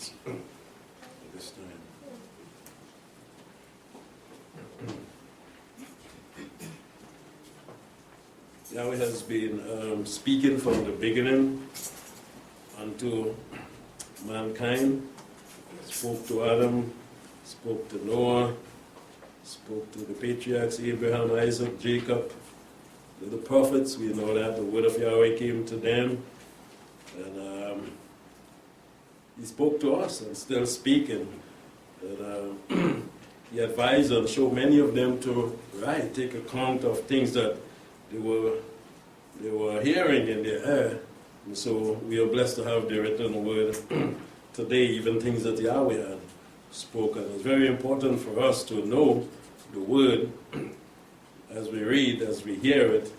announcements at this time. Yahweh has been speaking from the beginning unto mankind. Spoke to Adam, spoke to Noah, spoke to the patriarchs, Abraham, Isaac, Jacob, to the prophets. We know that the word of Yahweh came to them. And he spoke to us and still speaking. And he advised and showed many of them to take account of things that they were hearing in their ear. And so we are blessed to have the written word today, even things that Yahweh had spoken. It's very important for us to know the word as we read, as we hear it,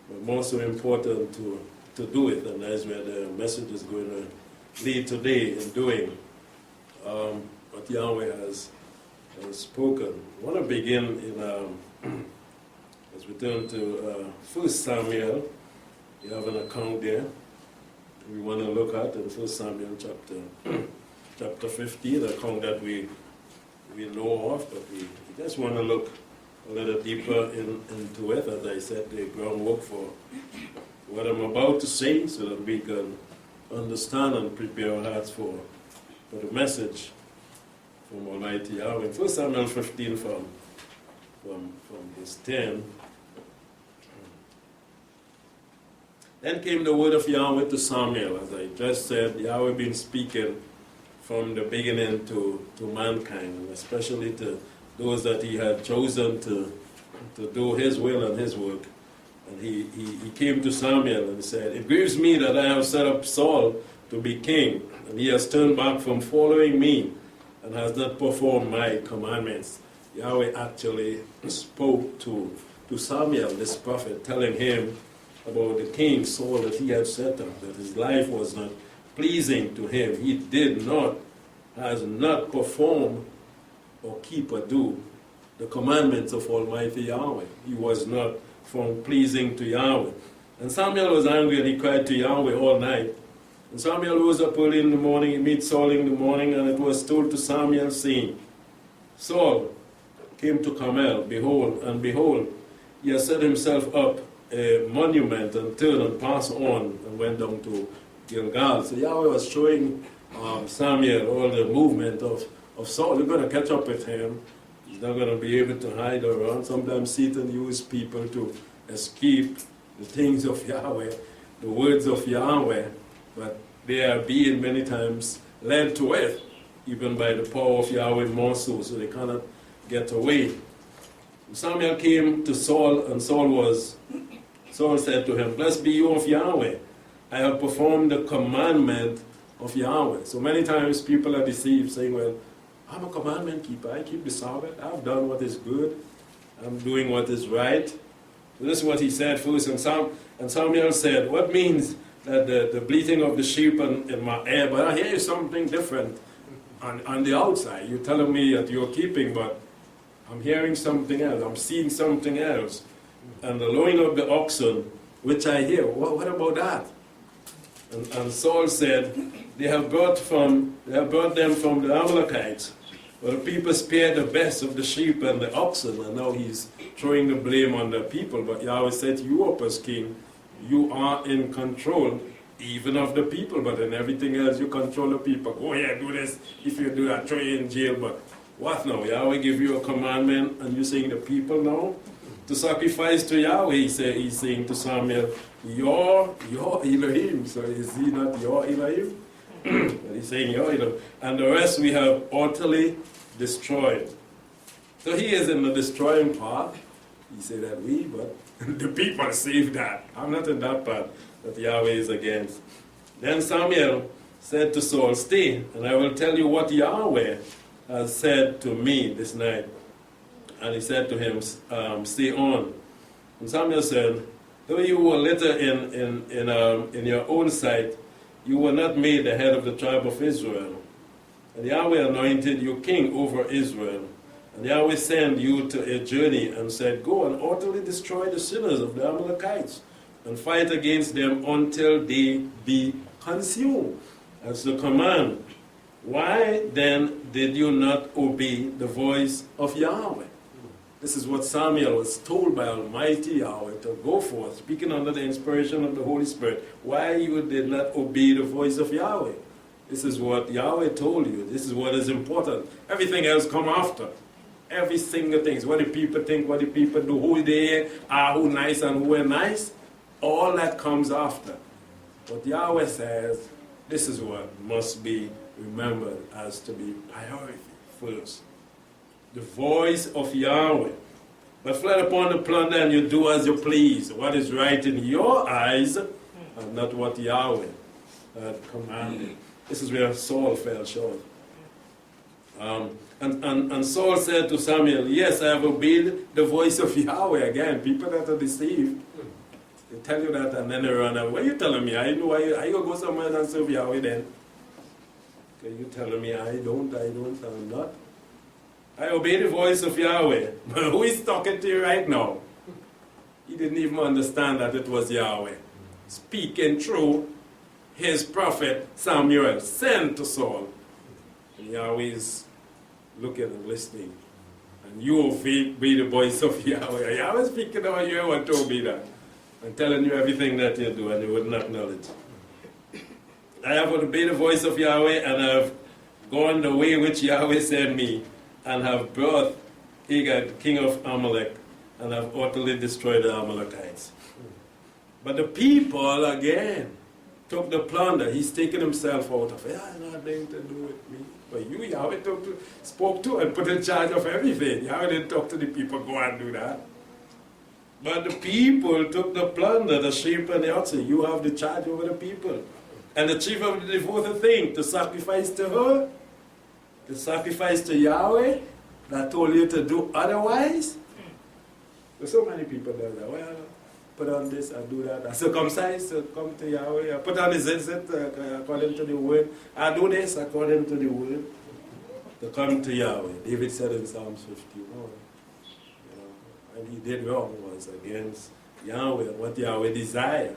but more so important to do it. And that's where the message is going to lead today in doing what Yahweh has spoken. I want to begin in, as we turn to 1 Samuel. You have an account there we want to look at in 1 Samuel chapter 15, the account that we know of, but we just want to look a little deeper into it, as I said, the groundwork for what I'm about to say, so that we can understand and prepare our hearts for the message from Almighty Yahweh. 1 Samuel 15 from verse 10. Then came the word of Yahweh to Samuel, as I just said. Yahweh been speaking from the beginning to mankind, and especially to those that he had chosen to do his will and his work. And he came to Samuel and said, "It grieves me that I have set up Saul to be king, and he has turned back from following me and has not performed my commandments." Yahweh actually spoke to Samuel, this prophet, telling him about the king Saul that he had set up, that his life was not pleasing to him. He has not performed or keep or do the commandments of Almighty Yahweh. He was not found pleasing to Yahweh. And Samuel was angry and he cried to Yahweh all night. And Samuel rose up early in the morning, he met Saul in the morning, and it was told to Samuel, saying, "Saul came to Carmel, behold, he has set himself up a monument and turned and passed on and went down to Gilgal." So Yahweh was showing Samuel all the movement of Saul. You're going to catch up with him. He's not going to be able to hide around. Sometimes Satan uses people to escape the things of Yahweh, the words of Yahweh, but they are being many times led to it, even by the power of Yahweh more so they cannot get away. Samuel came to Saul, and Saul said to him, "Blessed be you of Yahweh. I have performed the commandment of Yahweh." So many times people are deceived, saying, "Well, I'm a commandment keeper. I keep the Sabbath. I've done what is good. I'm doing what is right." So this is what he said first. And Samuel said, "What means that the bleating of the sheep in my ear? But I hear something different on the outside. You're telling me that you're keeping, but I'm hearing something else. I'm seeing something else. And the lowing of the oxen, which I hear, what about that?" And Saul said, they have brought them from the Amalekites. Well, the people spared the best of the sheep and the oxen, and now he's throwing the blame on the people. But Yahweh said, "You up as king, you are in control even of the people, but in everything else you control the people. Go ahead, do this. If you do that, throw you in jail." But what now? Yahweh give you a commandment, and you're saying the people now to sacrifice to Yahweh. He's saying to Samuel, your Elohim. So is he not your Elohim? But he's saying your Elohim. And the rest we have utterly destroyed. So he is in the destroying part. He said that but the people saved that. I'm not in that part that Yahweh is against. Then Samuel said to Saul, "Stay, and I will tell you what Yahweh has said to me this night." And he said to him, "Stay on." And Samuel said, "Though you were little in your own sight, you were not made the head of the tribe of Israel. And Yahweh anointed you king over Israel. And Yahweh sent you to a journey and said, Go and utterly destroy the sinners of the Amalekites and fight against them until they be consumed. That's the command. Why then did you not obey the voice of Yahweh? This is what Samuel was told by Almighty Yahweh to go forth, speaking under the inspiration of the Holy Spirit. Why you did not obey the voice of Yahweh? This is what Yahweh told you. This is what is important. Everything else come after. Every single thing. What do people think, what do people do, who they are, who nice and who are nice. All that comes after. But Yahweh says, this is what must be remembered as to be priority first. The voice of Yahweh. But fled upon the plunder and you do as you please. What is right in your eyes and not what Yahweh had commanded. This is where Saul fell short. And Saul said to Samuel, yes, I have obeyed the voice of Yahweh. Again, people that are deceived, they tell you that and then they run away. What are you telling me? I know. Are you going to go somewhere and serve Yahweh then? Okay, you telling me I'm not. I obey the voice of Yahweh. But who is talking to you right now? He didn't even understand that it was Yahweh. Speaking through his prophet Samuel, sent to Saul. And Yahweh is looking and listening. And you obey the voice of Yahweh. Yahweh speaking over you, want to obey that. I'm telling you everything that you do, and you wouldn't acknowledge. I have obeyed the voice of Yahweh, and I have gone the way which Yahweh sent me, and have brought Agag, king of Amalek, and have utterly destroyed the Amalekites. But the people, again, took the plunder. He's taken himself out of it. Nothing to do with me. But you, Yahweh, spoke to and put in charge of everything. Yahweh didn't talk to the people, go and do that. But the people took the plunder, the sheep and the oxen. You have the charge over the people. And the chief of the devoted thing, to sacrifice to her, to sacrifice to Yahweh, that told you to do otherwise. There's so many people that say, well, put on this and do that. I circumcise to come to Yahweh. I put on the zitzit according to the word. I do this according to the word to come to Yahweh. David said in Psalms 51. And he did wrong was against Yahweh and what Yahweh desired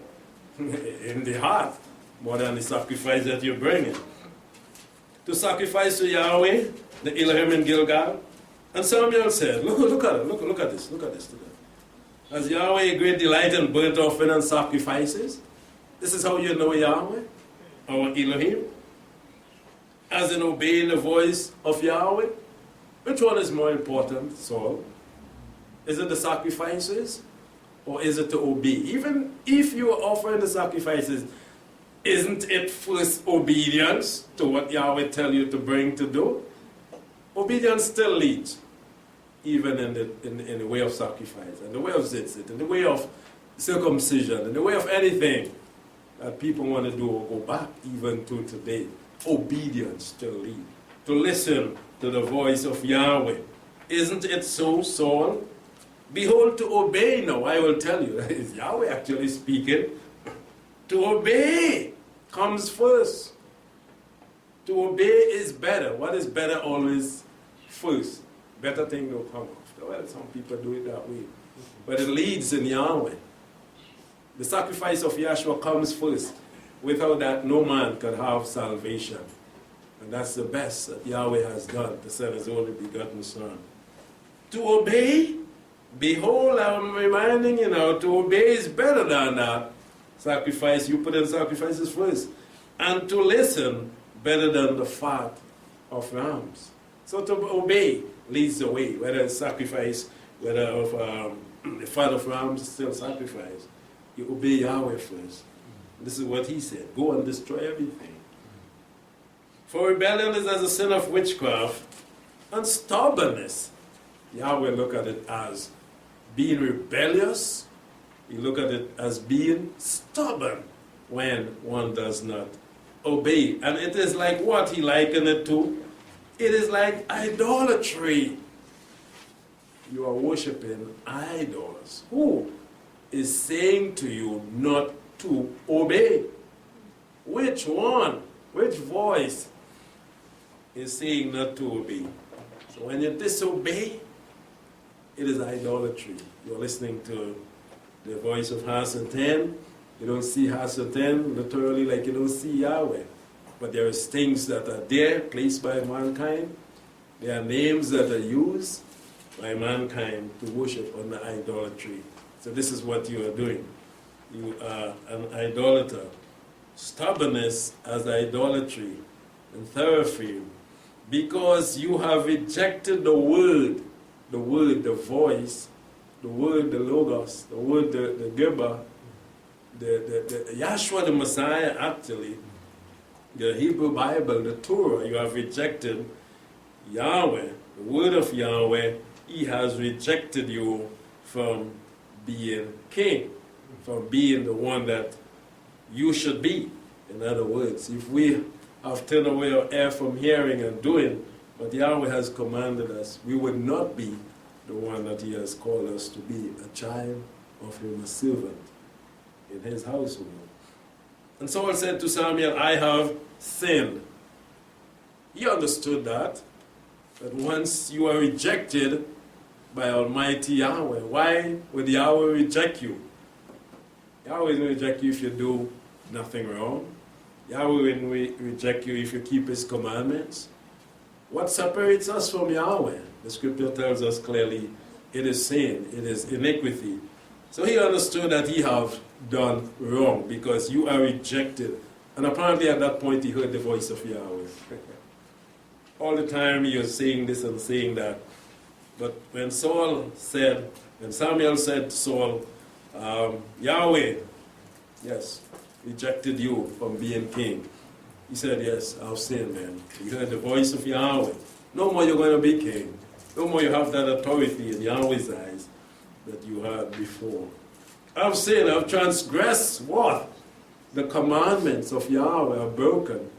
in the heart more than the sacrifice that you're bringing. To sacrifice to Yahweh, the Elohim in Gilgal. And Samuel said, look at it, look at this. Has Yahweh a great delight in burnt offering and sacrifices? This is how you know Yahweh, our Elohim. As in obeying the voice of Yahweh. Which one is more important, Saul? Is it the sacrifices or is it to obey? Even if you are offering the sacrifices, isn't it first obedience to what Yahweh tell you to bring to do? Obedience still leads, even in the way of sacrifice, and the way of zitzit, in the way of circumcision, in the way of anything that people want to do or go back even to today. Obedience still leads. To listen to the voice of Yahweh. Isn't it so, Saul? Behold, to obey now, I will tell you, is Yahweh actually speaking? To obey comes first. To obey is better. What is better always first? Better thing will come after. Well, some people do it that way. But it leads in Yahweh. The sacrifice of Yahshua comes first. Without that, no man can have salvation. And that's the best that Yahweh has done, to send his only begotten Son. To obey, behold, I'm reminding you now, to obey is better than that. Sacrifice, you put in sacrifices first. And to listen, better than the fat of rams. So to obey leads the way, whether it's sacrifice, whether of the fat of rams is still sacrifice. You obey Yahweh first. This is what he said. Go and destroy everything. For rebellion is as a sin of witchcraft and stubbornness. Yahweh look at it as being rebellious. He look at it as being stubborn when one does not obey. And it is like what he likened it to? It is like idolatry. You are worshiping idols. Who is saying to you not to obey? Which one? Which voice is saying not to obey? So when you disobey, it is idolatry. You're listening to the voice of Hasatan. You don't see Hasatan literally like you don't see Yahweh. But there is things that are there, placed by mankind. There are names that are used by mankind to worship under idolatry. So this is what you are doing. You are an idolater. Stubbornness as idolatry and thoroughfare, because you have rejected the word, the voice, the word, the logos, the word, the Geba, the Yahshua, the Messiah, actually, the Hebrew Bible, the Torah. You have rejected Yahweh, the word of Yahweh. He has rejected you from being king, from being the one that you should be. In other words, if we have turned away our ear from hearing and doing what Yahweh has commanded us, we would not be the one that He has called us to be, a child of Him, a servant in His household. And Saul said to Samuel, I have sinned. He understood that once you are rejected by Almighty Yahweh, why would Yahweh reject you? Yahweh will reject you if you do nothing wrong. Yahweh will reject you if you keep His commandments. What separates us from Yahweh? The scripture tells us clearly, it is sin, it is iniquity. So he understood that he have done wrong because you are rejected. And apparently at that point he heard the voice of Yahweh. All the time he was saying this and saying that. But when Samuel said to Saul, Yahweh, yes, rejected you from being king. He said, yes, I've sinned, man. He heard the voice of Yahweh. No more you're going to be king. No more you have that authority in Yahweh's eyes that you had before. I've sinned, I've transgressed what? The commandments of Yahweh are broken.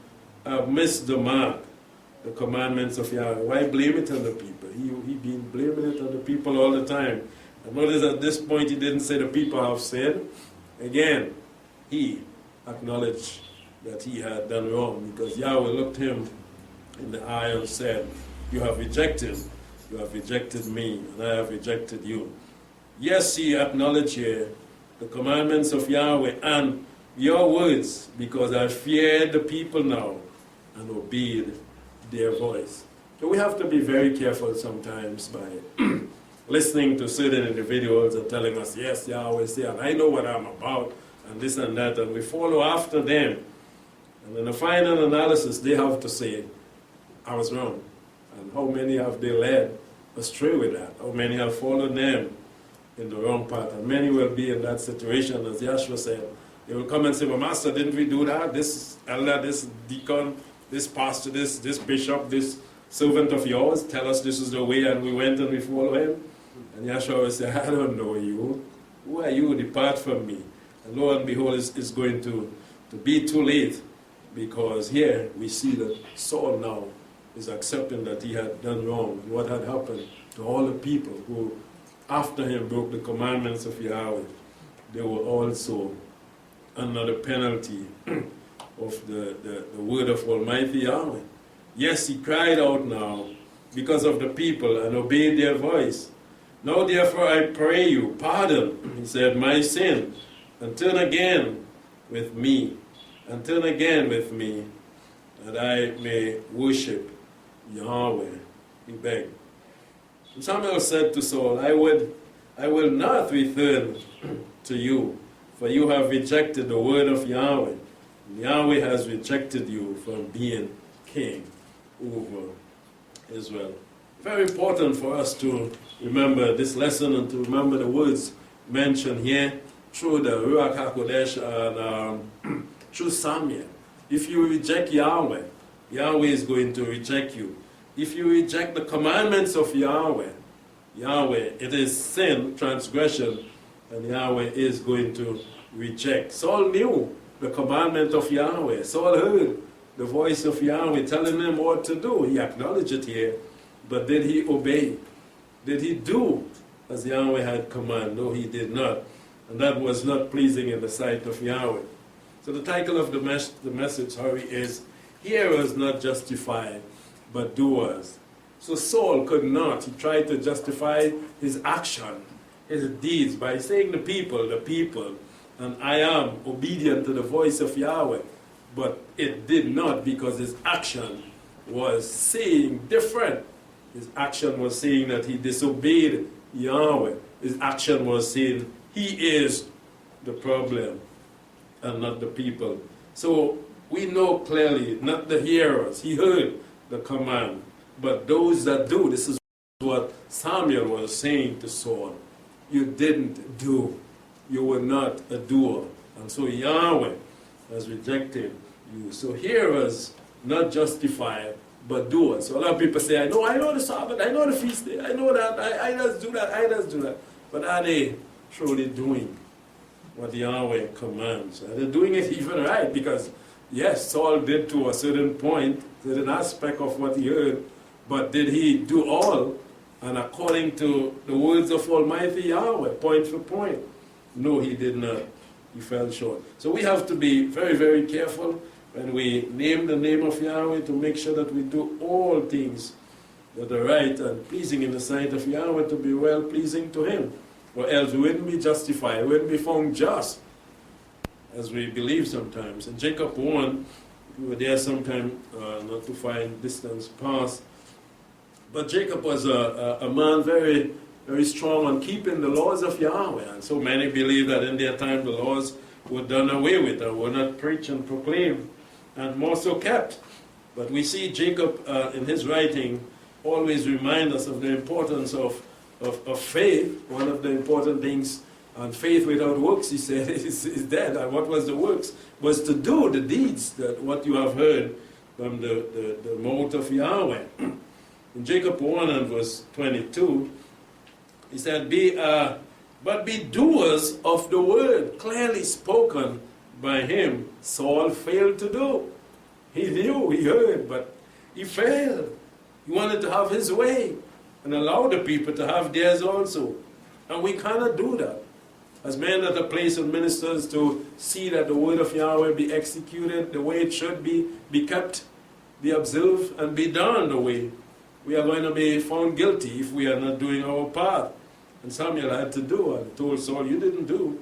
I've missed the mark. The commandments of Yahweh. Why blame it on the people? He been blaming it on the people all the time. And notice at this point he didn't say the people have sinned. Again, he acknowledged that he had done wrong because Yahweh looked him in the eye and said, you have rejected me, and I have rejected you. Yes, he acknowledged here the commandments of Yahweh and your words, because I feared the people now and obeyed their voice. So we have to be very careful sometimes by listening to certain individuals and telling us, yes, Yahweh said, I know what I'm about, and this and that, and we follow after them. And in the final analysis, they have to say, I was wrong. And how many have they led astray with that? How many have followed them in the wrong path? And many will be in that situation, as Yahshua said. They will come and say, well, Master, didn't we do that? This elder, this deacon, this pastor, this bishop, this servant of yours, tell us this is the way, and we went and we follow him. And Yahshua will say, I don't know you. Who are you? Depart from me. And lo and behold, it's going to be too late, because here we see that Saul now is accepting that he had done wrong, and what had happened to all the people who after him broke the commandments of Yahweh. They were also under the penalty of the word of Almighty Yahweh. Yes, he cried out now because of the people and obeyed their voice. Now therefore I pray you, pardon, he said, my sin, and turn again with me, that I may worship Yahweh, he begged. And Samuel said to Saul, I will not return to you, for you have rejected the word of Yahweh. And Yahweh has rejected you from being king over Israel. Very important for us to remember this lesson and to remember the words mentioned here through the Ruach HaKodesh and through Samuel. If you reject Yahweh, Yahweh is going to reject you. If you reject the commandments of Yahweh, it is sin, transgression, and Yahweh is going to reject. Saul knew the commandment of Yahweh. Saul heard the voice of Yahweh telling him what to do. He acknowledged it here, but did he obey? Did he do as Yahweh had commanded? No, he did not. And that was not pleasing in the sight of Yahweh. So the title of the message, Harry, is Hearers Not Justified, but Doers. So Saul could not. He tried to justify his action, his deeds, by saying the people, and I am obedient to the voice of Yahweh. but it did not, because his action was saying different. His action was saying that he disobeyed Yahweh. His action was saying he is the problem and not the people. So we know clearly, not the hearers. He heard the command, but those that do. This is what Samuel was saying to Saul. You didn't do. You were not a doer. And so Yahweh has rejected you. So hearers, not justified, but doers. So a lot of people say, I know the Sabbath, I know the feast day, I know that, I just do that, I just do that. But are they truly doing what Yahweh commands? Are they doing it even right? Because yes, Saul did to a certain point, certain aspect of what he heard, but did he do all? And according to the words of Almighty Yahweh, point for point? No, he did not. He fell short. So we have to be very, very careful when we name the name of Yahweh, to make sure that we do all things that are right and pleasing in the sight of Yahweh, to be well pleasing to him. Or else we wouldn't be justified, we wouldn't be found just, as we believe sometimes. In Jacob 1, we were there sometime, not to find distance past, but Jacob was a man very, very strong on keeping the laws of Yahweh. And so many believe that in their time the laws were done away with and were not preached and proclaimed, and more so kept. But we see Jacob in his writing always remind us of the importance of faith. One of the important things, and faith without works, he said, is dead. And what was the works? Was to do the deeds, that what you have heard from the mouth of Yahweh. In Jacob 1 and verse 22, he said, but be doers of the word, clearly spoken by him. Saul failed to do. He knew, he heard, but he failed. He wanted to have his way and allow the people to have theirs also. And we cannot do that. As men that are placed on ministers to see that the word of Yahweh be executed the way it should be kept, be observed, and be done the way, we are going to be found guilty if we are not doing our part. And Samuel had to do, and told Saul, you didn't do.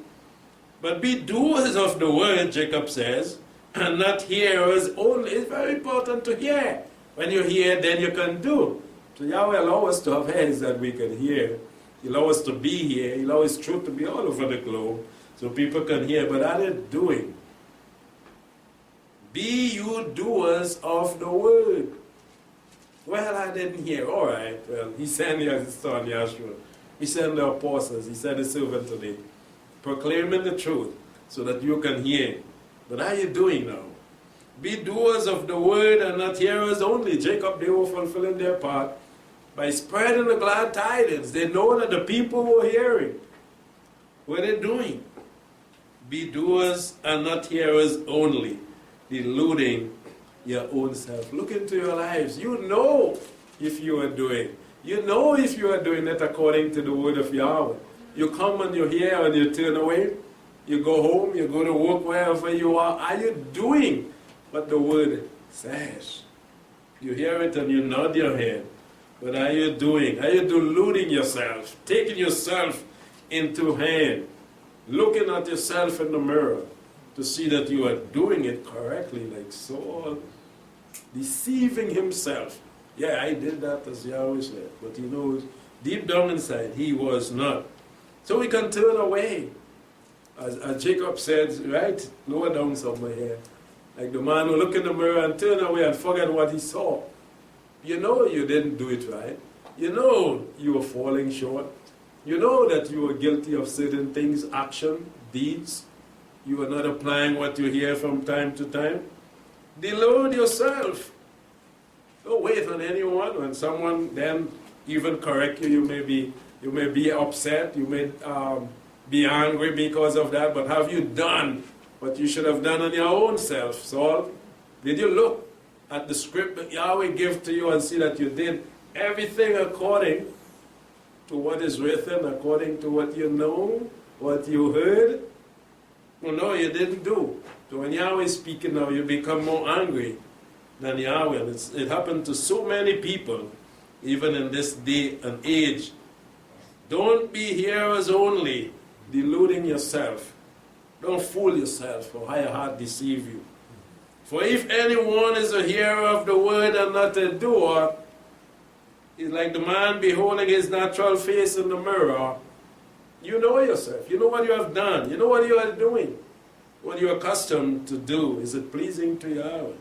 But be doers of the word, Jacob says, and not hearers only. It's very important to hear. When you hear, then you can do. So Yahweh allows us to have heads that we can hear. He allows us to be here. He allows truth to be all over the globe so people can hear. But are they doing? Be you doers of the word. Well, I didn't hear. All right. Well, he sent his son Yahshua. He sent the apostles. He sent his servant today, proclaiming the truth so that you can hear. But how are you doing now? Be doers of the word and not hearers only. Jacob, they were fulfilling their part by spreading the glad tidings. They know that the people were hearing. What are they doing? Be doers and not hearers only, deluding your own self. Look into your lives. You know if you are doing. You know if you are doing it according to the word of Yahweh. You come and you hear and you turn away. You go home, you go to work, wherever you are. Are you doing what the word says? You hear it and you nod your head. But are you doing? Are you deluding yourself? Taking yourself into hand? Looking at yourself in the mirror to see that you are doing it correctly, like Saul, deceiving himself. Yeah, I did that, as Yahweh said, but he knows deep down inside he was not. So we can turn away. As Jacob said, right, lower down somewhere here, like the man who looked in the mirror and turned away and forget what he saw. You know you didn't do it right. You know you were falling short. You know that you were guilty of certain things, action, deeds. You were not applying what you hear from time to time. Delude yourself. Don't wait on anyone. When someone then even correct you, you may be upset. You may be angry because of that. But have you done what you should have done on your own self, Saul? Did you look at the script that Yahweh gave to you and see that you did everything according to what is written, according to what you know, what you heard? Well, no, you didn't do. So when Yahweh is speaking now, you become more angry than Yahweh. It happened to so many people, even in this day and age. Don't be hearers only, deluding yourself. Don't fool yourself or how your heart deceive you. For if anyone is a hearer of the word and not a doer, he's like the man beholding his natural face in the mirror. You know yourself. You know what you have done. You know what you are doing. What you are accustomed to do. Is it pleasing to Yahweh?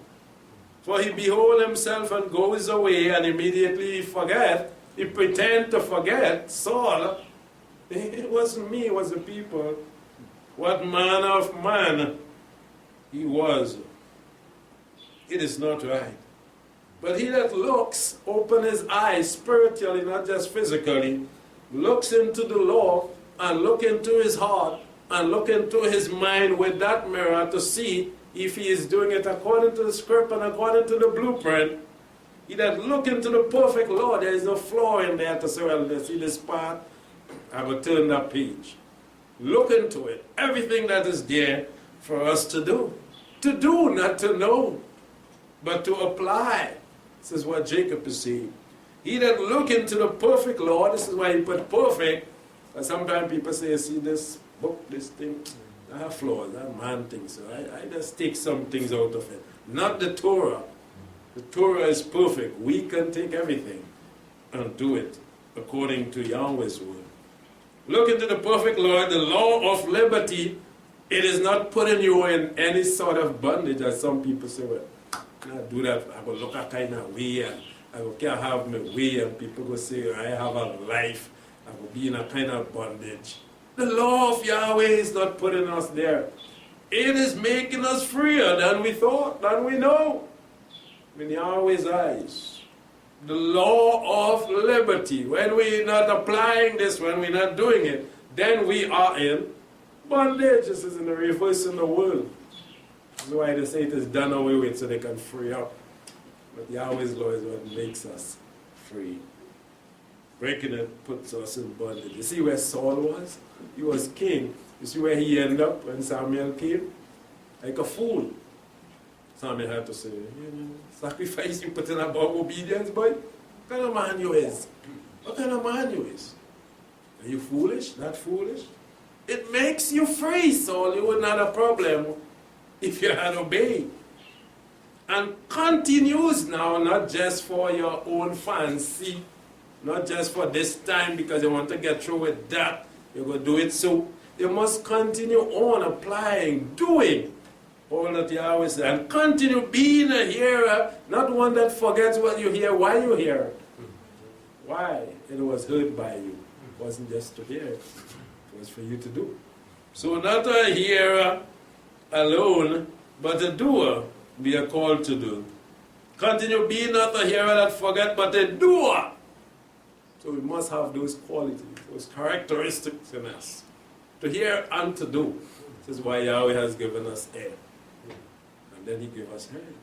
For he behold himself and goes away, and immediately he forget. He pretend to forget. Saul, it wasn't me, it was the people. What manner of man he was. It is not right. But he that looks, open his eyes spiritually, not just physically, looks into the law and look into his heart and look into his mind with that mirror to see if he is doing it according to the script and according to the blueprint. He that look into the perfect law, there is no flaw in there to say, well, see this part, I will turn that page. Look into it. Everything that is there for us to do. To do, not to know, but to apply. This is what Jacob is saying. He that look into the perfect law, this is why he put perfect. But sometimes people say, see this book, this thing, I have flaws, that man thinks so. I just take some things out of it. Not the Torah. The Torah is perfect. We can take everything and do it according to Yahweh's word. Look into the perfect law, the law of liberty. It is not putting you in any sort of bondage, as some people say, well, I do that, I will look at kind of way, and I will can't have my way, and people will say, I have a life, I will be in a kind of bondage. The law of Yahweh is not putting us there. It is making us freer than we thought, than we know. In Yahweh's eyes. The law of liberty. When we're not applying this, when we're not doing it, then we are in bondage. This is in the reverse in the world. This is why they say it is done away with so they can free up. But Yahweh's law is what makes us free. Breaking it puts us in bondage. You see where Saul was? He was king. You see where he ended up when Samuel came? Like a fool. Samuel had to say, sacrifice you put in about obedience, boy? What kind of man you is? What kind of man you is? Are you foolish? Not foolish? It makes you free, Saul. You would not have a problem if you had obeyed. And continues now, not just for your own fancy, not just for this time because you want to get through with that. You're going to do it so. You must continue on applying, doing all that Yahweh said. And continue being a hearer, not one that forgets what you hear, why you hear it. Why? It was heard by you. It wasn't just to hear it. It was for you to do. So not a hearer alone, but a doer we are called to do. Continue being not a hearer that forget, but a doer. So we must have those qualities, those characteristics in us. To hear and to do. This is why Yahweh has given us air. And then he gave us hand.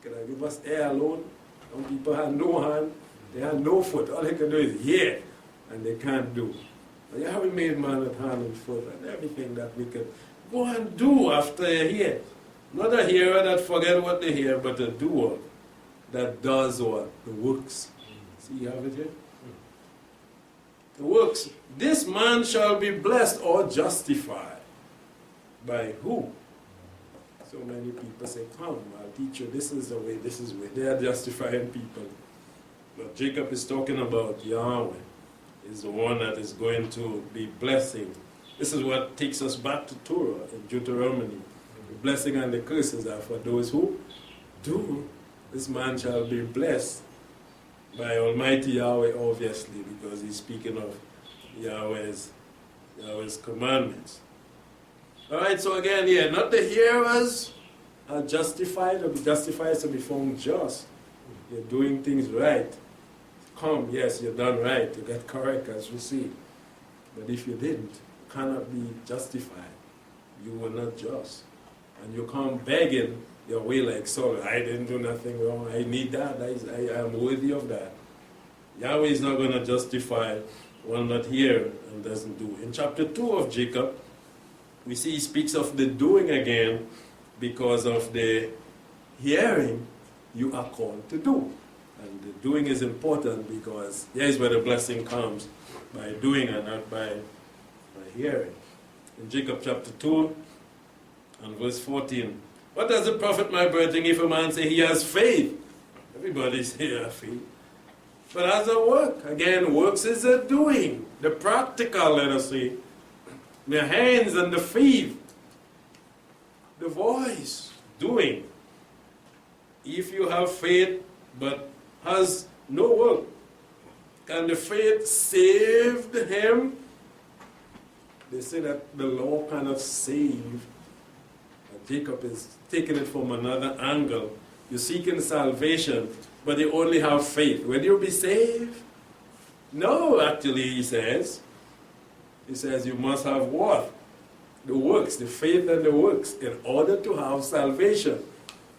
Can I give us air alone? Some people have no hand, they have no foot. All they can do is hear, and they can't do. But Yahweh made man with hand and foot, and everything that we can go and do after a hear. Not a hearer that forget what they hear, but a doer that does what? The works. See, you have it here? The works. This man shall be blessed or justified. By who? So many people say, come, I'll teach you, this is the way, this is the way. They are justifying people. But Jacob is talking about Yahweh. Is the one that is going to be blessing. This is what takes us back to Torah in Deuteronomy. The blessing and the curses are for those who do. This man shall be blessed by Almighty Yahweh, obviously, because he's speaking of Yahweh's commandments. All right, so again here, not the hearers are justified, or be justified to be found just. You're doing things right. Come, yes, you're done right, you got correct as we see. But if you didn't, you cannot be justified. You were not just. And you come begging your way like Saul. I didn't do nothing wrong. I need that. I am worthy of that. Yahweh is not going to justify one not here and doesn't do. In chapter 2 of Jacob, we see he speaks of the doing again because of the hearing you are called to do. And the doing is important because there is where the blessing comes, by doing and not by hearing. In Jacob chapter 2 and verse 14, What does it profit, my brethren, if a man say he has faith? Everybody say he has faith. But as a work, again, works is a doing. The practical, let us say. The hands and the feet. The voice, doing. If you have faith but has no work, can the faith save him? They say that the law cannot save. Jacob is taking it from another angle. You're seeking salvation, but you only have faith. Will you be saved? No, actually, he says. He says you must have what? The works, the faith and the works, in order to have salvation.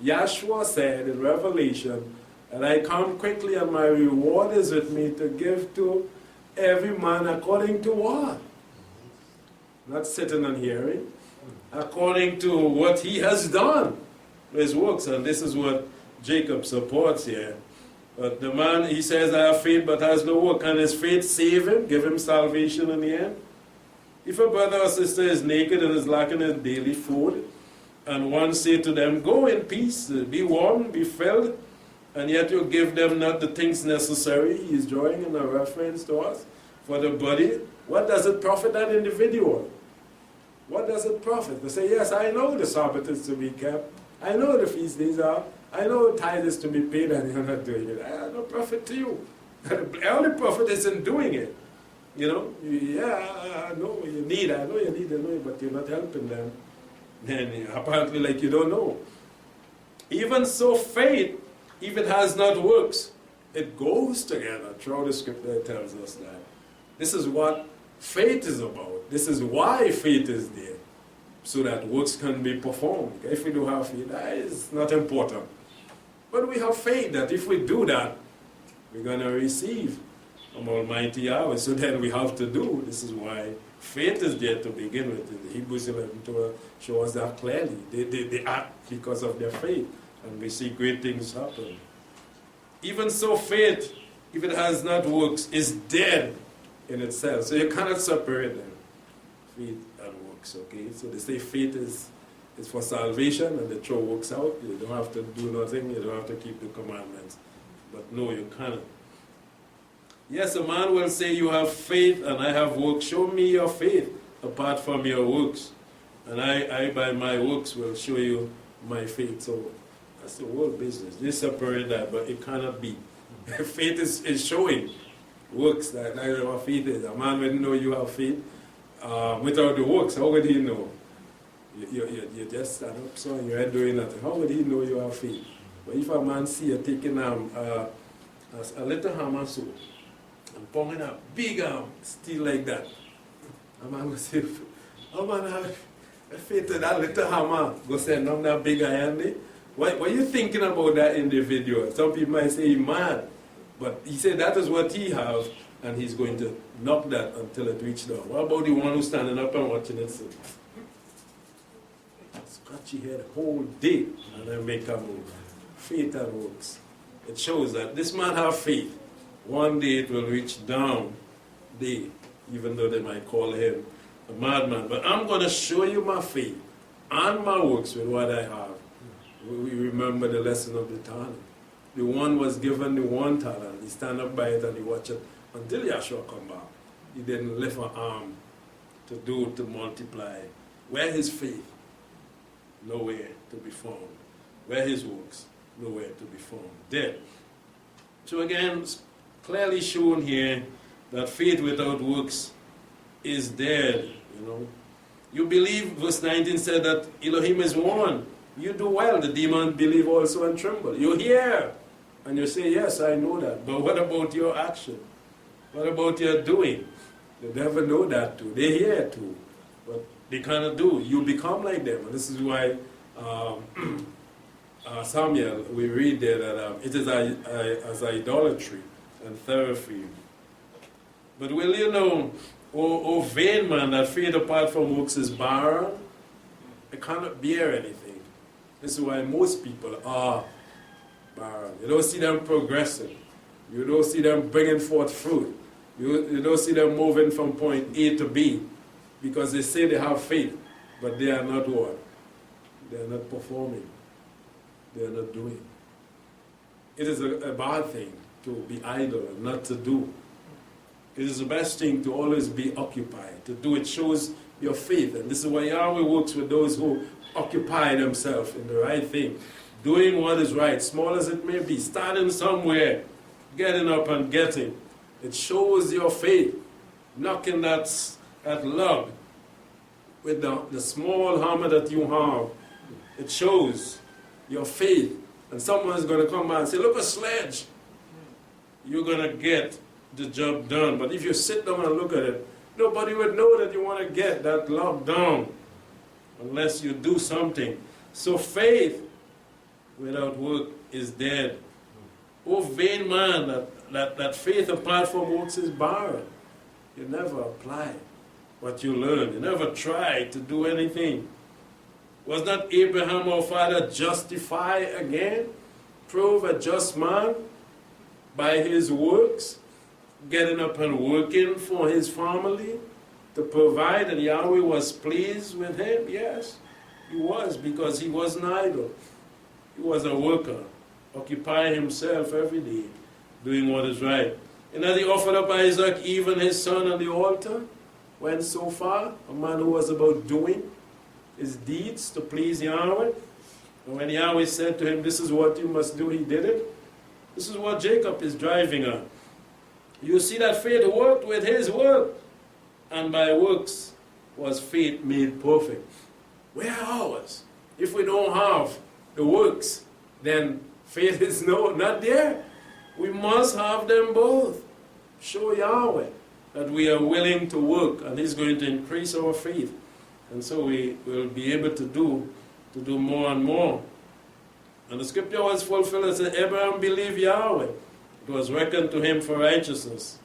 Yahshua said in Revelation, and I come quickly and my reward is with me to give to every man according to what? Not sitting and hearing. According to what he has done, his works. And this is what Jacob supports here. But the man, he says, I have faith but has no work. Can his faith save him, give him salvation in the end? If a brother or sister is naked and is lacking in daily food, and one say to them, go in peace, be warm, be filled, and yet you give them not the things necessary, he is drawing in a reference to us, for the body, what does it profit that individual? What does it profit? They say, yes, I know the Sabbath is to be kept. I know the feast days are. I know tithe is to be paid and you're not doing it. I have no profit to you. The only profit is in doing it. You know, yeah, I know you need, I know you need, I know, but you're not helping them. Then apparently like you don't know. Even so, faith, if it has not works, it goes together. Throughout the scripture it tells us that. This is what faith is about. This is why faith is there, so that works can be performed. If we do have faith, that is not important. But we have faith that if we do that, we're going to receive from Almighty Yahweh. So then we have to do. This is why faith is there to begin with. In the Hebrews 11 to show us that clearly. They act because of their faith, and we see great things happen. Even so, faith, if it has not works, is dead in itself. So you cannot separate them, faith and works, okay? So they say faith is for salvation and they throw works out. You don't have to do nothing, you don't have to keep the commandments. But no, you cannot. Yes, a man will say, you have faith and I have works. Show me your faith apart from your works. And I by my works will show you my faith. So that's the whole business. They separate that, but it cannot be. Faith is showing works that our faith is. A man wouldn't know you have faith without the works. How would he know? You just stand up so and you're doing nothing. How would he know you have faith? But if a man see you taking a little hammer so and pounding a big steel like that, a man will say, oh man, I have faith in that little hammer. Go send him that big iron there. What are you thinking about that individual? Some people might say he's mad. But he said that is what he has, and he's going to knock that until it reaches down. What about the one who's standing up and watching it? So, scratchy head the whole day, and then make a move. Faith and works. It shows that this man has faith. One day it will reach down, even though they might call him a madman. But I'm going to show you my faith and my works with what I have. We remember the lesson of the talent. The one was given the one talent. He stand up by it and he watch it until Yahshua come back. He didn't lift an arm to multiply. Where his faith? Nowhere to be found. Where his works? Nowhere to be found. Dead. So again, it's clearly shown here that faith without works is dead. You know, you believe, verse 19 said that Elohim is one. You do well. The demons believe also and tremble. You hear and you say, yes, I know that. But what about your action? What about your doing? The devil know that too. They hear too. But they cannot do. You become like them. And this is why Samuel, we read there that it is as idolatry and therapy. But will you know, O vain man, that faith apart from works is barren? It cannot bear anything. This is why most people are barren. You don't see them progressing. You don't see them bringing forth fruit. You don't see them moving from point A to B because they say they have faith, but they are not what? They are not performing. They are not doing. It is a bad thing to be idle and not to do. It is the best thing to always be occupied. To do it shows your faith. And this is why Yahweh works with those who occupy themselves in the right thing. Doing what is right, small as it may be. Starting somewhere, getting up and getting. It shows your faith. Knocking that log with the small hammer that you have. It shows your faith. And someone's going to come by and say, look, a sledge. You're going to get the job done. But if you sit down and look at it, nobody would know that you want to get that log down unless you do something. So faith without work is dead. Oh, vain man, that faith apart from works is barren. You never apply what you learn. You never try to do anything. Was not Abraham our father justified again? Prove a just man by his works? Getting up and working for his family to provide, and Yahweh was pleased with him? Yes, he was, because he wasn't idle. He was a worker, occupying himself every day, doing what is right. And as he offered up Isaac, even his son, on the altar, went so far, a man who was about doing his deeds to please Yahweh. And when Yahweh said to him, this is what you must do, he did it. This is what Jacob is driving at. You see that faith worked with his work, and by works was faith made perfect. Where are ours? If we don't have the works, then faith is not there. We must have them both. Show Yahweh that we are willing to work, and he's going to increase our faith. And so we will be able to do more and more. And the scripture was fulfilled. It said, Abraham believed Yahweh. It was reckoned to him for righteousness.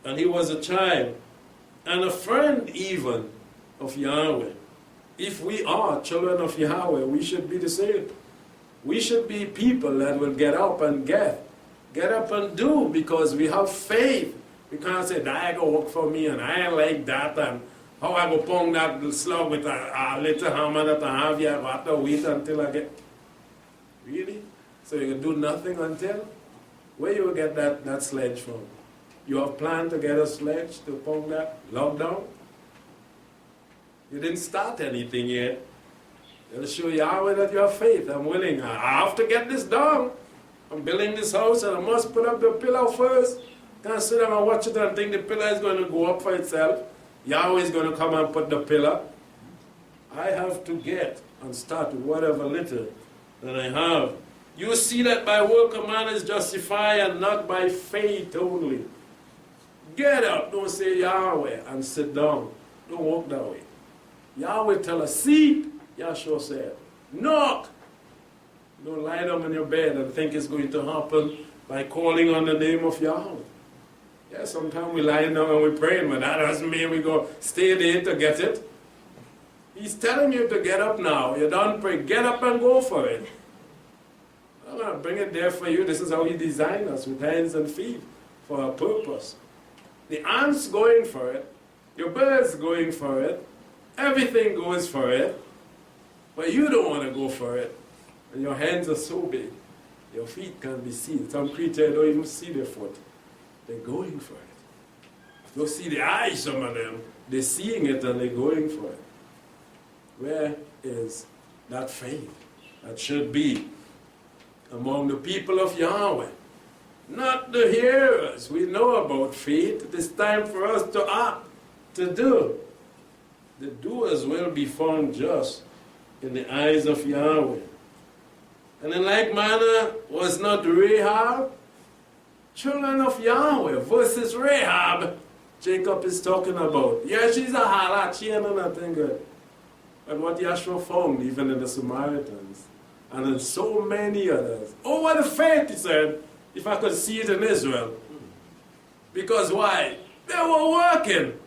And he was a child and a friend even of Yahweh. If we are children of Yahweh, we should be the same. We should be people that will get up and get up and do, because we have faith. We can't say, that go work for me and I like that, and how I go pound that slug with a little hammer that I have here, I have to wait until I get. Really? So you can do nothing until? Where you will get that sledge from? You have planned to get a sledge to pound that log down? You didn't start anything yet. It'll show Yahweh that you have faith. I'm willing. I have to get this done. I'm building this house and I must put up the pillar first. Can't sit down and watch it and think the pillar is going to go up for itself. Yahweh is going to come and put the pillar. I have to get and start with whatever little that I have. You see that by work a man is justified, and not by faith only. Get up, don't say Yahweh, and sit down. Don't walk that way. Yahweh tell us, seek, Yahshua said. Knock. Don't lie down in your bed and think it's going to happen by calling on the name of Yahweh. Yeah, sometimes we lie down and we pray, but that doesn't mean we go stay there to get it. He's telling you to get up now. You don't pray. Get up and go for it. I'm going to bring it there for you. This is how he designed us, with hands and feet, for a purpose. The ants going for it. Your birds going for it. Everything goes for it. But you don't want to go for it. And your hands are so big. Your feet can't be seen. Some creatures don't even see their foot. They're going for it. You see the eyes, some of them. They're seeing it and they're going for it. Where is that faith that should be among the people of Yahweh? Not the hearers. We know about faith. It is time for us to act, to do. The doers will be found just in the eyes of Yahweh. And in like manner was not Rahab, children of Yahweh versus Rahab, Jacob is talking about. Yeah, she's a harlot, she ain't nothing good. But what Yahshua found, even in the Samaritans, and in so many others. Oh, what a faith, he said, if I could see it in Israel. Because why? They were working.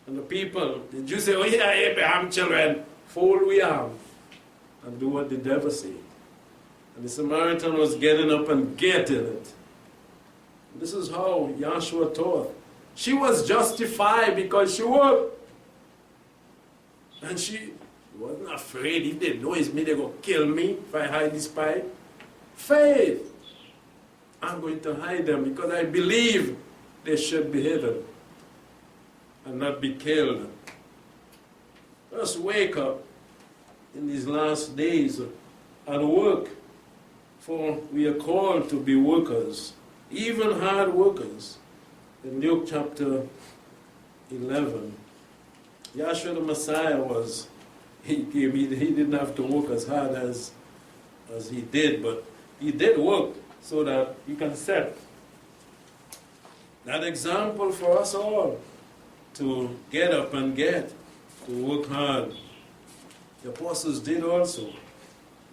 And the people, the Jews say, oh yeah, Abraham children, fold we arm and do what the devil say. And the Samaritan was getting up and getting it. And this is how Yahshua taught. She was justified because she worked. And she He wasn't afraid. If they know it's me, they're going to kill me if I hide this pipe. Faith. I'm going to hide them because I believe they should be hidden and not be killed. Let's wake up in these last days and work, for we are called to be workers, even hard workers. In Luke chapter 11, Yahshua the Messiah he didn't have to work as hard as he did, but he did work so that he can set that example for us all to get up and to work hard. The apostles did also.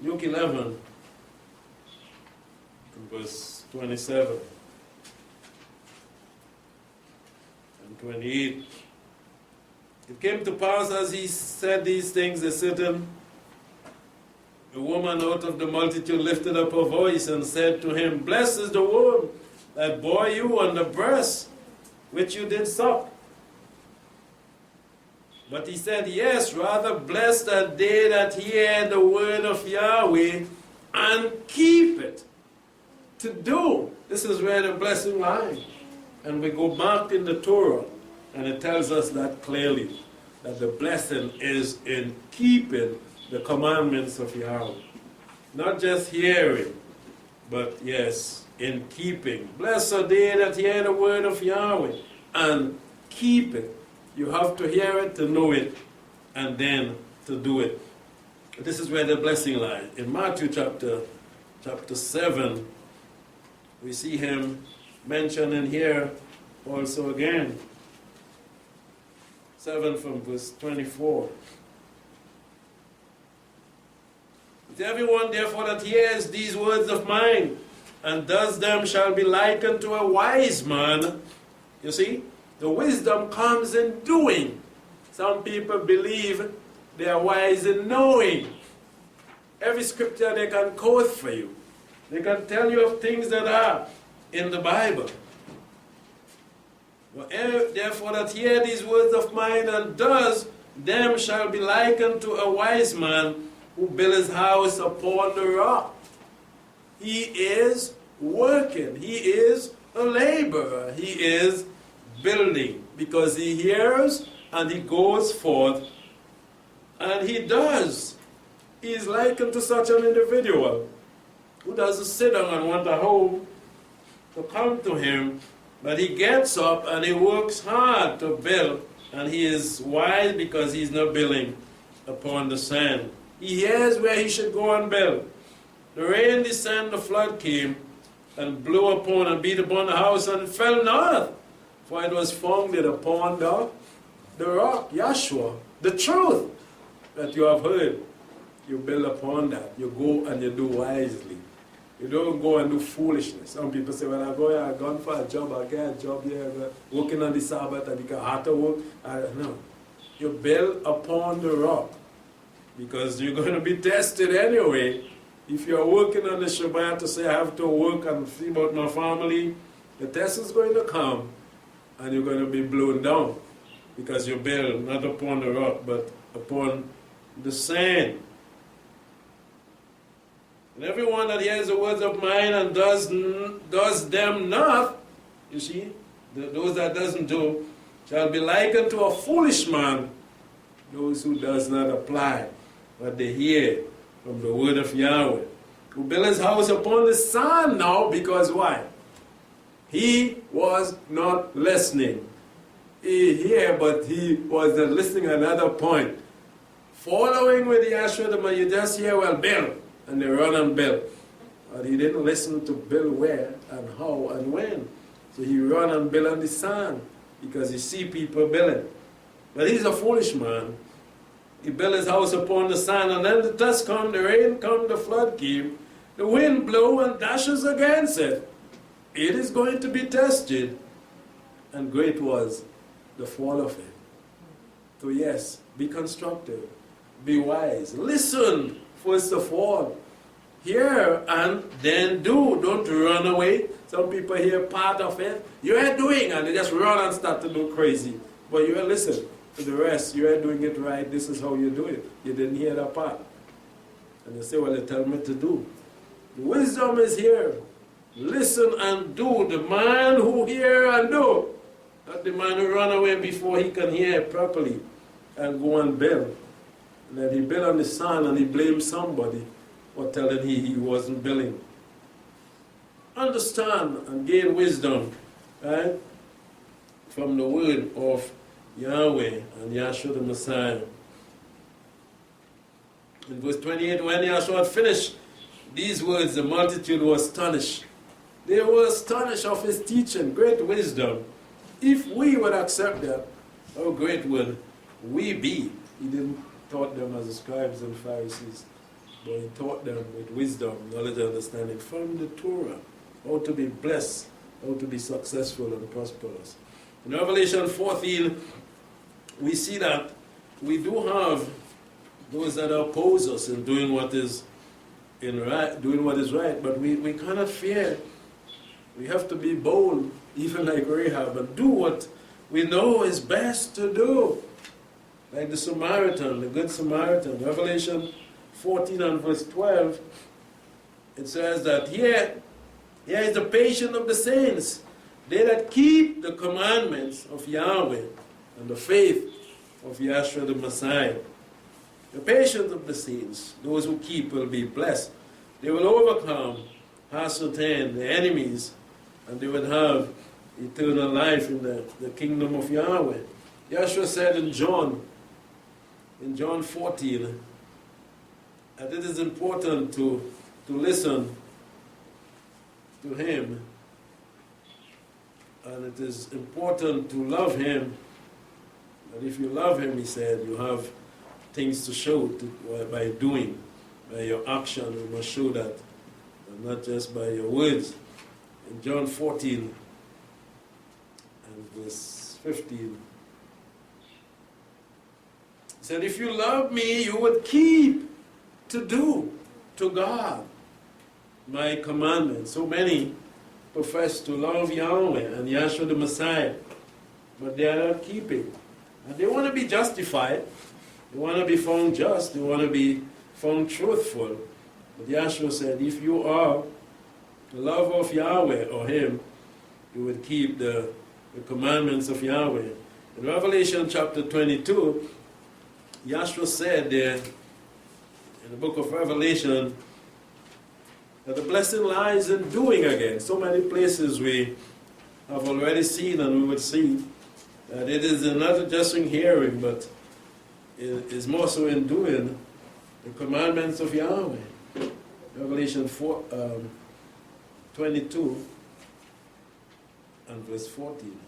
Luke 11, verse 27 and 28. It came to pass as he said these things, a woman out of the multitude lifted up her voice and said to him, Blessed is the womb that bore you and the breast which you did suck. But he said, Yes, rather blessed are they that hear the word of Yahweh and keep it to do. This is where the blessing lies. And we go back in the Torah, and it tells us that clearly, that the blessing is in keeping the commandments of Yahweh. Not just hearing, but yes, in keeping. Blessed are they that hear the word of Yahweh and keep it. You have to hear it to know it, and then to do it. This is where the blessing lies. In Matthew chapter 7, we see him mentioned in here also again. 7 from verse 24. Everyone therefore that hears these words of mine and does them shall be likened to a wise man. You see, the wisdom comes in doing. Some people believe they are wise in knowing. Every scripture they can quote for you. They can tell you of things that are in the Bible. Therefore that hear these words of mine and does them shall be likened to a wise man who built his house upon the rock. He is working. He is a laborer. He is building because he hears and he goes forth and he does. He is likened to such an individual who doesn't sit down and want a home to come to him, but he gets up and he works hard to build, and he is wise because he's not building upon the sand. He hears where he should go and build. The rain descended, the flood came, and blew upon and beat upon the house, and fell not, for it was founded upon the rock, Yahshua, the truth that you have heard. You build upon that. You go and you do wisely. You don't go and do foolishness. Some people say, well, I go here, I'm gone for a job, I get a job here, working on the Sabbath, and because I have to work. No. You build upon the rock. Because you're going to be tested anyway. If you're working on the Shabbat to say, I have to work and see about my family, the test is going to come and you're going to be blown down. Because you build not upon the rock, but upon the sand. And everyone that hears the words of mine and does them not, you see, those that doesn't do, shall be likened to a foolish man, those who does not apply what they hear from the word of Yahweh, who built his house upon the sand now, because why? He was not listening. He heard, but he wasn't listening at another point. Following with the Yahshua, you just hear, well, build, and they run and build. But he didn't listen to build where and how and when. So he run and build on the sand, because he see people building. But he's a foolish man. He built his house upon the sand, and then the dust come, the rain come, the flood came, the wind blew and dashes against it. It is going to be tested. And great was the fall of it. So yes, be constructive, be wise. Listen, first of all. Hear and then do. Don't run away. Some people hear part of it. You're doing, and they just run and start to do crazy. But you listen. to the rest, you are doing it right, this is how you do it. You didn't hear that part. And they say, well, they tell me to do. The wisdom is here. Listen and do. The man who hear and do. Not the man who run away before he can hear properly and go and build. And then he build on the sand and he blames somebody for telling he wasn't building. Understand and gain wisdom, right? From the word of Yahweh and Yahshua the Messiah. In verse 28, when Yahshua had finished these words, the multitude was astonished. They were astonished of his teaching, great wisdom. If we would accept that, how great would we be? He didn't taught them as the scribes and Pharisees, but he taught them with wisdom, knowledge, and understanding from the Torah, how to be blessed, how to be successful and prosperous. In Revelation 14, we see that we do have those that oppose us in doing what is right, but we cannot fear. We have to be bold, even like Rahab, and do what we know is best to do. Like the Samaritan, the Good Samaritan. Revelation 14 and verse 12, it says that here is the patience of the saints, they that keep the commandments of Yahweh and the faith of Yahshua the Messiah. The patience of the saints, those who keep, will be blessed. They will overcome, ascertain the enemies, and they will have eternal life in the kingdom of Yahweh. Yahshua said in John 14, that it is important to listen to him, and it is important to love him. And if you love him, he said, you have things to show by doing, by your action. You must show that, and not just by your words. In John 14 and verse 15, he said, if you love me, you would keep to do to God my commandments. So many profess to love Yahweh and Yahshua the Messiah, but they are not keeping. And they want to be justified. They want to be found just. They want to be found truthful. But Yahshua said, if you are the lover of Yahweh or him, you would keep the commandments of Yahweh. In Revelation chapter 22, Yahshua said there in the book of Revelation that the blessing lies in doing again. So many places we have already seen and we would see that it is not just in hearing, but it is more so in doing the commandments of Yahweh. Revelation 22 and verse 14.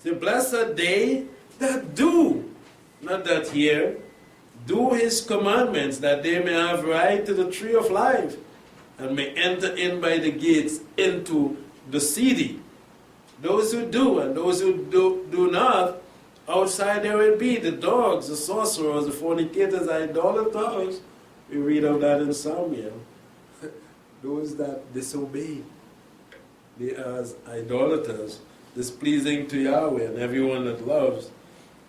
The blessed they that do, not that hear, do his commandments, that they may have right to the tree of life, and may enter in by the gates into the city. Those who do and those who do not, outside there will be the dogs, the sorcerers, the fornicators, the idolaters. We read of that in Samuel. Those that disobey, they are idolaters, displeasing to Yahweh, and everyone that loves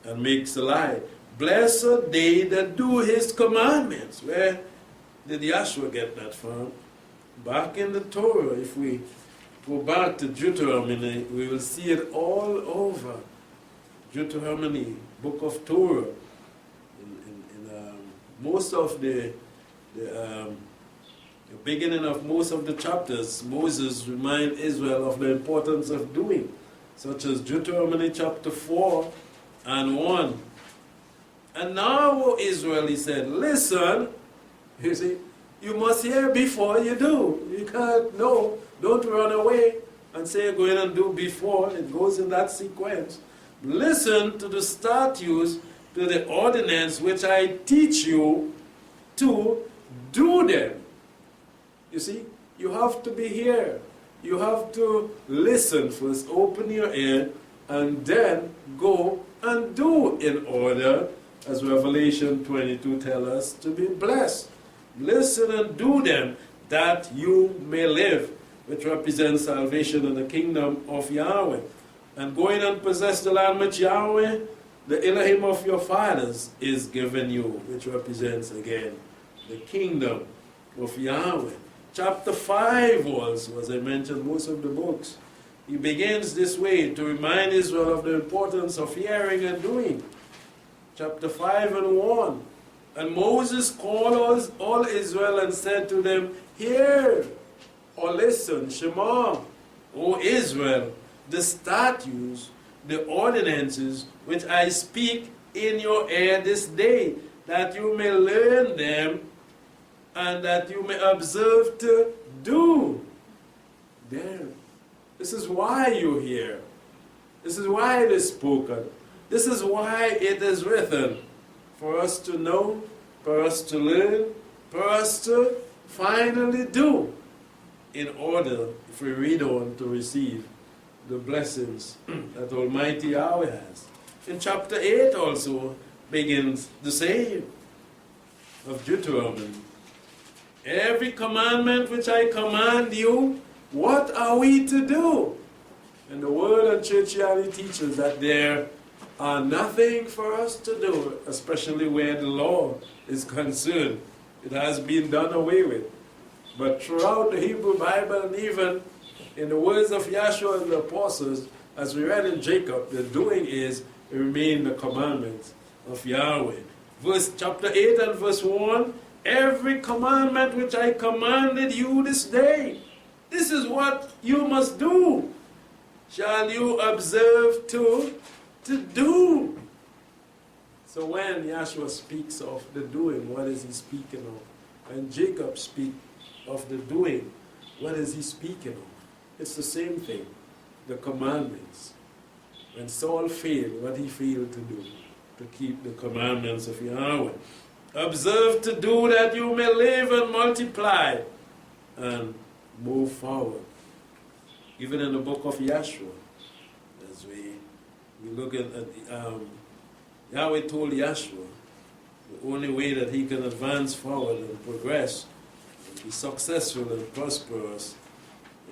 and makes a lie. Blessed they that do his commandments. Where did Yahshua get that from? Back in the Torah. If we go back to Deuteronomy, we will see it all over. Deuteronomy, book of Torah. In most of the beginning of most of the chapters, Moses reminds Israel of the importance of doing, such as Deuteronomy chapter 4 and 1. And now, O Israel, he said, listen, you see, you must hear before you do. You can't, no, don't run away and say go in and do before. It goes in that sequence. Listen to the statutes, to the ordinance which I teach you to do them. You see, you have to be here. You have to listen first, open your ear, and then go and do in order, as Revelation 22 tells us, to be blessed. Listen and do them, that you may live, which represents salvation in the kingdom of Yahweh. and go in and possess the land which Yahweh, the Elohim of your fathers, is given you, which represents again the kingdom of Yahweh. Chapter 5 also, as I mentioned, most of the books, he begins this way to remind Israel of the importance of hearing and doing. Chapter 5 and 1. And Moses called all Israel and said to them, hear or listen, Shema, O Israel, the statutes, the ordinances which I speak in your ear this day, that you may learn them and that you may observe to do them. This is why you're here. This is why it is spoken. This is why it is written. For us to know, for us to learn, for us to finally do, in order, if we read on, to receive the blessings that Almighty Yahweh has. In chapter 8 also begins the same of Deuteronomy. Every commandment which I command you, what are we to do? And the Word and Churchianity teaches that there are nothing for us to do, especially where the law is concerned. It has been done away with. But throughout the Hebrew Bible, and even in the words of Yahshua and the apostles, as we read in Jacob, the doing is remain the commandments of Yahweh. Chapter 8 and verse 1, every commandment which I commanded you this day, this is what you must do. Shall you observe to do? So when Yahshua speaks of the doing, what is he speaking of? When Jacob speaks of the doing, what is he speaking of? It's the same thing, the commandments. When Saul failed, what he failed to do? To keep the commandments of Yahweh. Observe to do that you may live and multiply and move forward. Even in the book of Yahshua, as we look at Yahweh told Yahshua the only way that he can advance forward and progress and be successful and prosperous.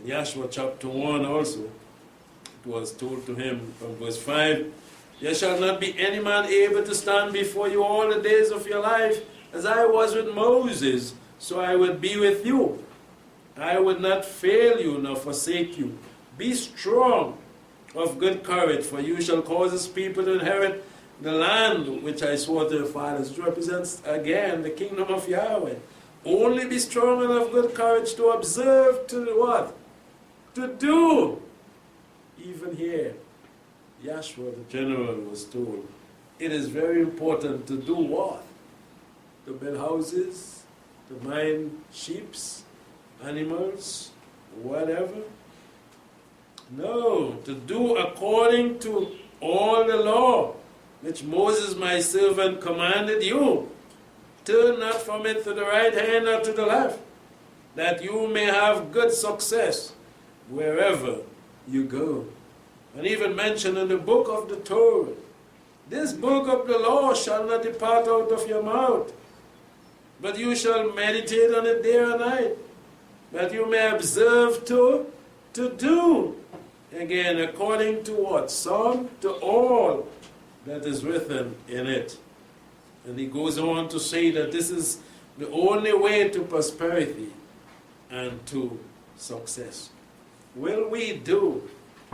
In Yahshua chapter 1 also, it was told to him from verse 5, there shall not be any man able to stand before you all the days of your life. As I was with Moses, so I would be with you. I would not fail you nor forsake you. Be strong, of good courage, for you shall cause this people to inherit the land which I swore to your fathers. Which represents again the kingdom of Yahweh. Only be strong and of good courage to observe to what? To do. Even here, Yahshua the general was told, it is very important to do what? To build houses, to mind sheep, animals, whatever. No, to do according to all the law which Moses my servant commanded you. Turn not from it to the right hand or to the left, that you may have good success wherever you go. And even mentioned in the book of the Torah, this book of the law shall not depart out of your mouth, but you shall meditate on it day and night, that you may observe to do. Again, according to what? Some to all that is written in it. And he goes on to say that this is the only way to prosperity and to success. Will we do?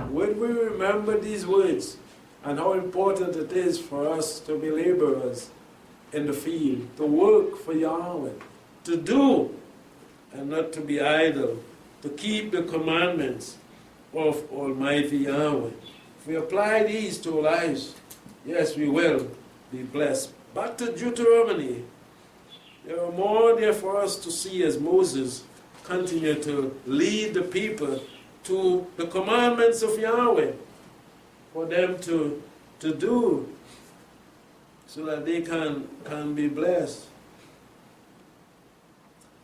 Will we remember these words and how important it is for us to be laborers in the field, to work for Yahweh, to do and not to be idle, to keep the commandments of Almighty Yahweh. If we apply these to our lives, yes, we will be blessed. Back to Deuteronomy. There are more there for us to see as Moses continued to lead the people to the commandments of Yahweh, for them to do, so that they can be blessed.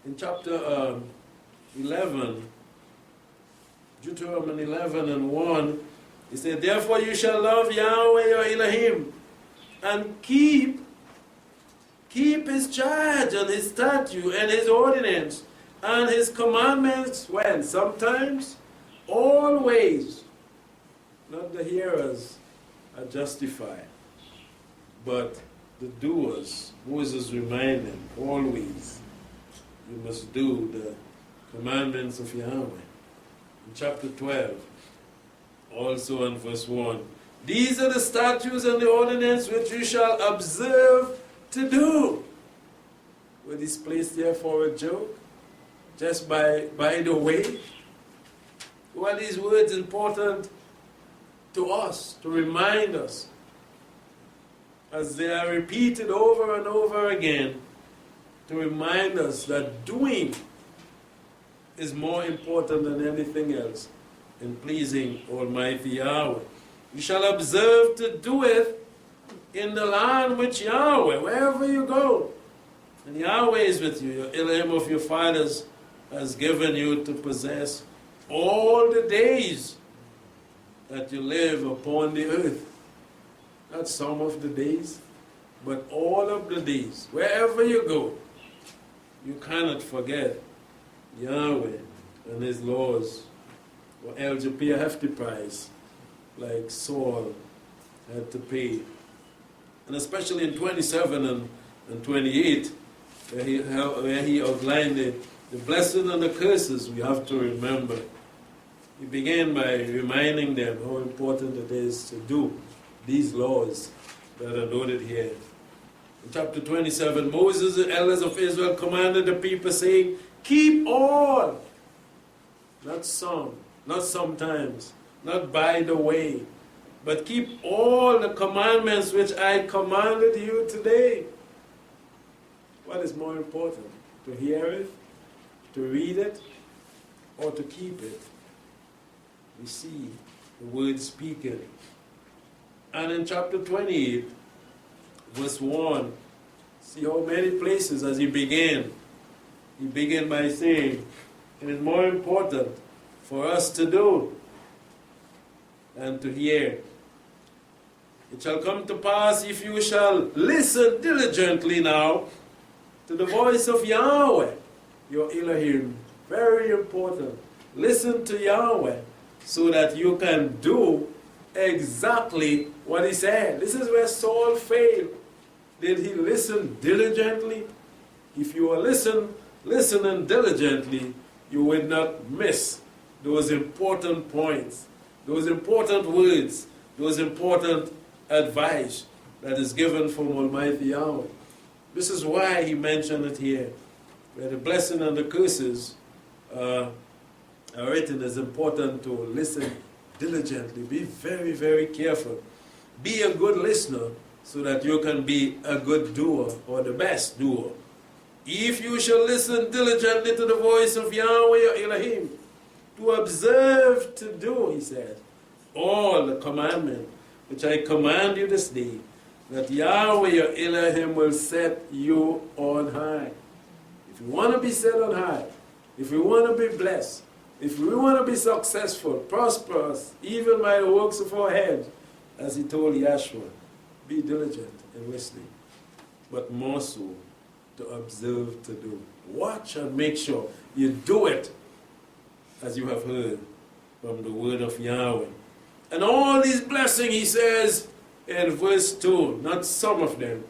In chapter 11, Deuteronomy 11 and 1, he said, therefore you shall love Yahweh your Elohim, and keep his charge and his statute and his ordinance and his commandments when? Sometimes, always. Not the hearers are justified, but the doers. Moses reminded them always, you must do the commandments of Yahweh. In chapter 12, also in verse 1, these are the statutes and the ordinances which you shall observe to do. Were these placed there for a joke? Just by the way? Were these words important to us, to remind us, as they are repeated over and over again, to remind us that doing is more important than anything else in pleasing Almighty Yahweh. You shall observe to do it in the land which Yahweh, wherever you go, and Yahweh is with you, your Elohim of your fathers has given you to possess all the days that you live upon the earth. Not some of the days, but all of the days. Wherever you go, you cannot forget Yahweh and His laws, or else you pay a hefty price, like Saul had to pay. And especially in 27 and 28, where he outlined the blessings and the curses, we have to remember. He began by reminding them how important it is to do these laws that are noted here. In chapter 27, Moses, the elders of Israel, commanded the people, saying, keep all, not some, not sometimes, not by the way, but keep all the commandments which I commanded you today. What is more important, to hear it, to read it, or to keep it? We see the word speaking. And in chapter 28, verse 1, see how many places as he began by saying, it is more important for us to do than to hear. It shall come to pass, if you shall listen diligently now to the voice of Yahweh, your Elohim. Very important. Listen to Yahweh so that you can do exactly what He said. This is where Saul failed. Did he listen diligently? If you are listening diligently, you will not miss those important points, those important words, those important advice that is given from Almighty Yahweh. This is why he mentioned it here, where the blessing and the curses are written. It's important to listen diligently. Be very, very careful. Be a good listener so that you can be a good doer, or the best doer. If you shall listen diligently to the voice of Yahweh your Elohim, to observe to do, he said, all the commandments which I command you this day, that Yahweh your Elohim will set you on high. If you want to be set on high, if you want to be blessed, if we want to be successful, prosperous, even by the works of our hands, as he told Yahshua, be diligent in listening, but more so to observe to do. Watch and make sure you do it as you have heard from the word of Yahweh. And all these blessings, he says in verse 2, not some of them,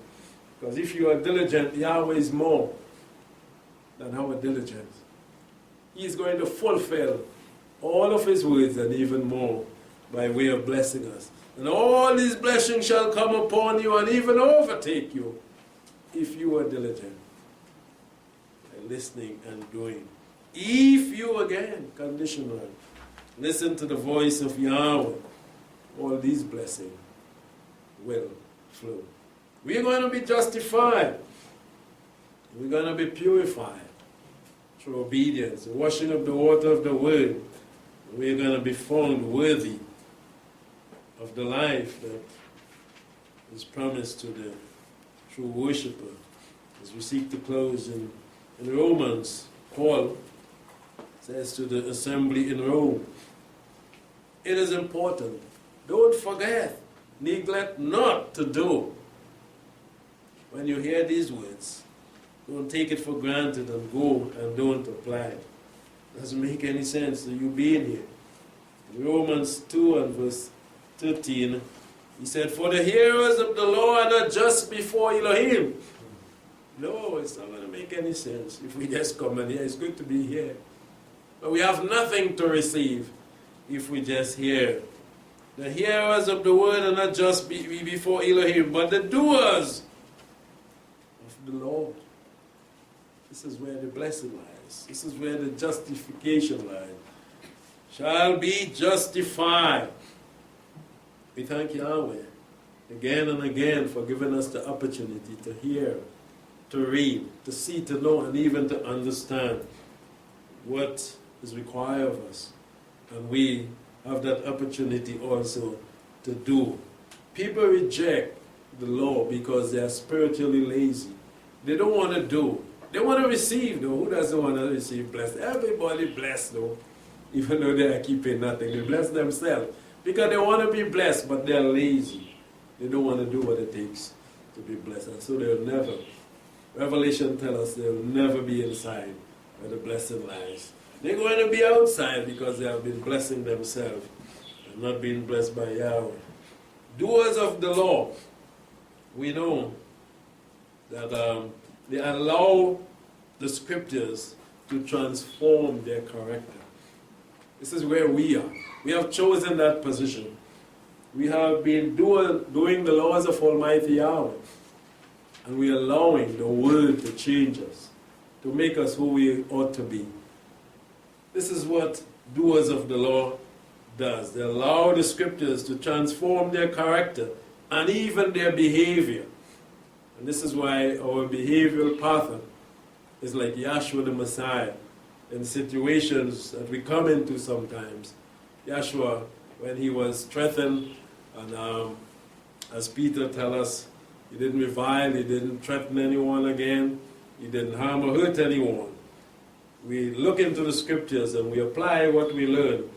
because if you are diligent, Yahweh is more than our diligence. He is going to fulfill all of his words and even more by way of blessing us. And all these blessings shall come upon you and even overtake you if you are diligent and listening and doing. If you, again, conditional, listen to the voice of Yahweh, all these blessings will flow. We're going to be justified. We're going to be purified through obedience, the washing of the water of the word. We're going to be found worthy of the life that is promised to the true worshiper. As we seek to close in Romans, Paul says to the assembly in Rome, it is important. Don't forget, neglect not to do. When you hear these words, don't take it for granted and go and don't apply it. Doesn't make any sense to you being here. In Romans 2 and verse 13, he said, for the hearers of the law are not just before Elohim. No, it's not going to make any sense if we just come and hear. It's good to be here. But we have nothing to receive if we just hear. The hearers of the word are not just before Elohim, but the doers of the Lord. This is where the blessing lies. This is where the justification lies. Shall be justified. We thank Yahweh again and again for giving us the opportunity to hear, to read, to see, to know, and even to understand what is required of us. And we have that opportunity also to do. People reject the law because they are spiritually lazy. They don't want to do. They want to receive, though. Who doesn't want to receive blessed? Everybody blessed, though. Even though they are keeping nothing. They bless themselves. Because they want to be blessed, but they are lazy. They don't want to do what it takes to be blessed. And so they'll never. Revelation tells us they'll never be inside where the blessing lies. They're going to be outside because they have been blessing themselves and not being blessed by Yahweh. Doers of the law, we know that they allow the scriptures to transform their character. This is where we are. We have chosen that position. We have been doing the laws of Almighty Yahweh. And we are allowing the word to change us, to make us who we ought to be. This is what doers of the law does. They allow the scriptures to transform their character and even their behavior. And this is why our behavioral pattern is like Yahshua the Messiah. In situations that we come into sometimes, Yahshua, when he was threatened, and as Peter tells us, he didn't revile, he didn't threaten anyone again, he didn't harm or hurt anyone. We look into the scriptures and we apply what we learn.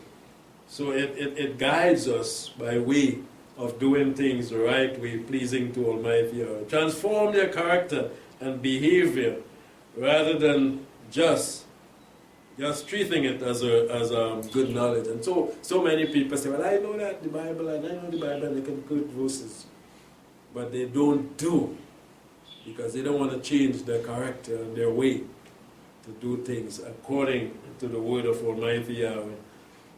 So it guides us by way of doing things the right way, pleasing to Almighty Yahweh. Transform their character and behavior rather than just treating it as good knowledge. And so many people say, well, I know that the Bible, and I know the Bible, and they can quote verses. But they don't do, because they don't want to change their character and their way to do things according to the word of Almighty Yahweh.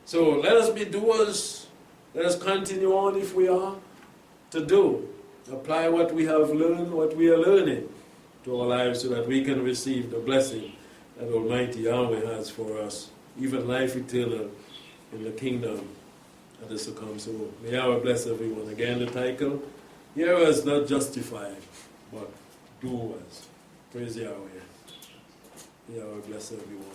So let us be doers. Let us continue on, if we are, to do. Apply what we have learned, what we are learning to our lives, so that we can receive the blessing that Almighty Yahweh has for us, even life eternal in the kingdom that is to come. So may Yahweh bless everyone. Again, the title, hearers not justified, but doers. Praise Yahweh. Yahweh bless everyone.